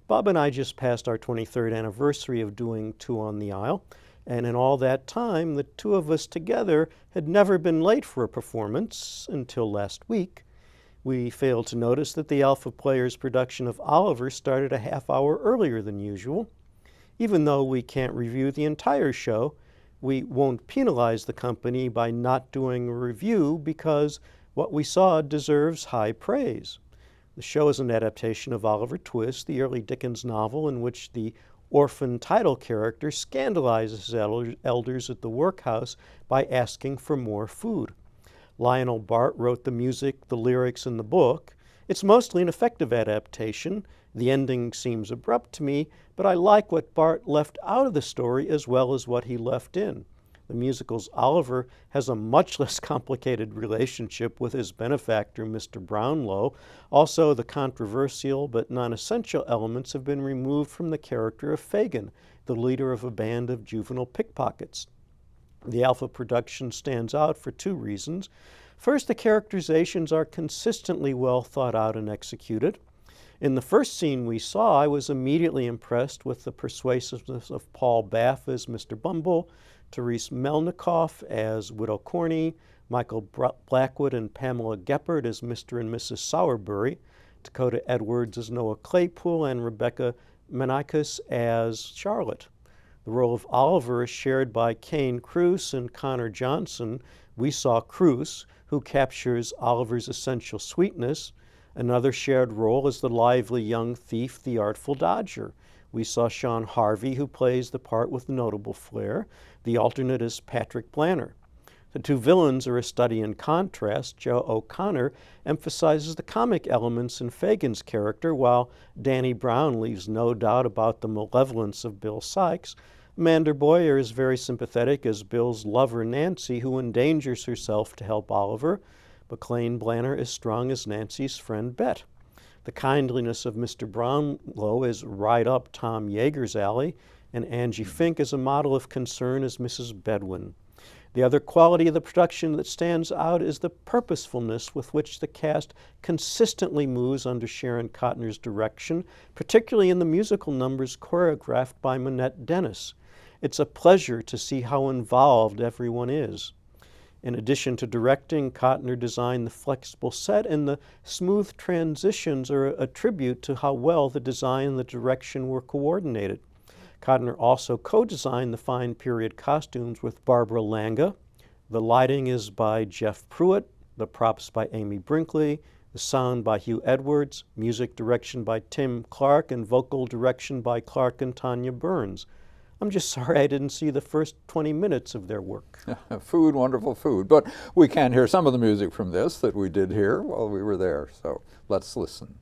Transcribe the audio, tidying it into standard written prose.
Bob and I just passed our 23rd anniversary of doing Two on the Aisle, and in all that time, the two of us together had never been late for a performance until last week. We failed to notice that the Alpha Players production of Oliver started a half hour earlier than usual. Even though we can't review the entire show, we won't penalize the company by not doing a review because what we saw deserves high praise. The show is an adaptation of Oliver Twist, the early Dickens novel in which the orphan title character scandalizes elders at the workhouse by asking for more food. Lionel Bart wrote the music, the lyrics, and the book. It's mostly an effective adaptation. The ending seems abrupt to me, but I like what Bart left out of the story as well as what he left in. The musical's Oliver has a much less complicated relationship with his benefactor, Mr. Brownlow. Also, the controversial but non-essential elements have been removed from the character of Fagin, the leader of a band of juvenile pickpockets. The Alpha production stands out for two reasons. First, the characterizations are consistently well thought out and executed. In the first scene we saw, I was immediately impressed with the persuasiveness of Paul Baff as Mr. Bumble, Therese Melnikoff as Widow Corney, Michael Blackwood and Pamela Geppert as Mr. and Mrs. Sowerbury, Dakota Edwards as Noah Claypool, and Rebecca Manikis as Charlotte. The role of Oliver is shared by Kane Kruse and Connor Johnson. We saw Kruse, who captures Oliver's essential sweetness. Another shared role is the lively young thief, the Artful Dodger. We saw Sean Harvey, who plays the part with notable flair. The alternate is Patrick Blanner. The two villains are a study in contrast. Joe O'Connor emphasizes the comic elements in Fagin's character, while Danny Brown leaves no doubt about the malevolence of Bill Sikes. Amanda Boyer is very sympathetic as Bill's lover, Nancy, who endangers herself to help Oliver. McLean Blanner is strong as Nancy's friend Bet. The kindliness of Mr. Brownlow is right up Tom Yeager's alley, and Angie Fink is a model of concern as Mrs. Bedwin. The other quality of the production that stands out is the purposefulness with which the cast consistently moves under Sharon Cotner's direction, particularly in the musical numbers choreographed by Manette Dennis. It's a pleasure to see how involved everyone is. In addition to directing, Cotner designed the flexible set, and the smooth transitions are a tribute to how well the design and the direction were coordinated. Cotner also co-designed the fine period costumes with Barbara Langa. The lighting is by Jeff Pruitt, the props by Amy Brinkley, the sound by Hugh Edwards, music direction by Tim Clark, and vocal direction by Clark and Tanya Burns. I'm just sorry I didn't see the first 20 minutes of their work. Food, wonderful food. But we can hear some of the music from this that we did hear while we were there. So let's listen.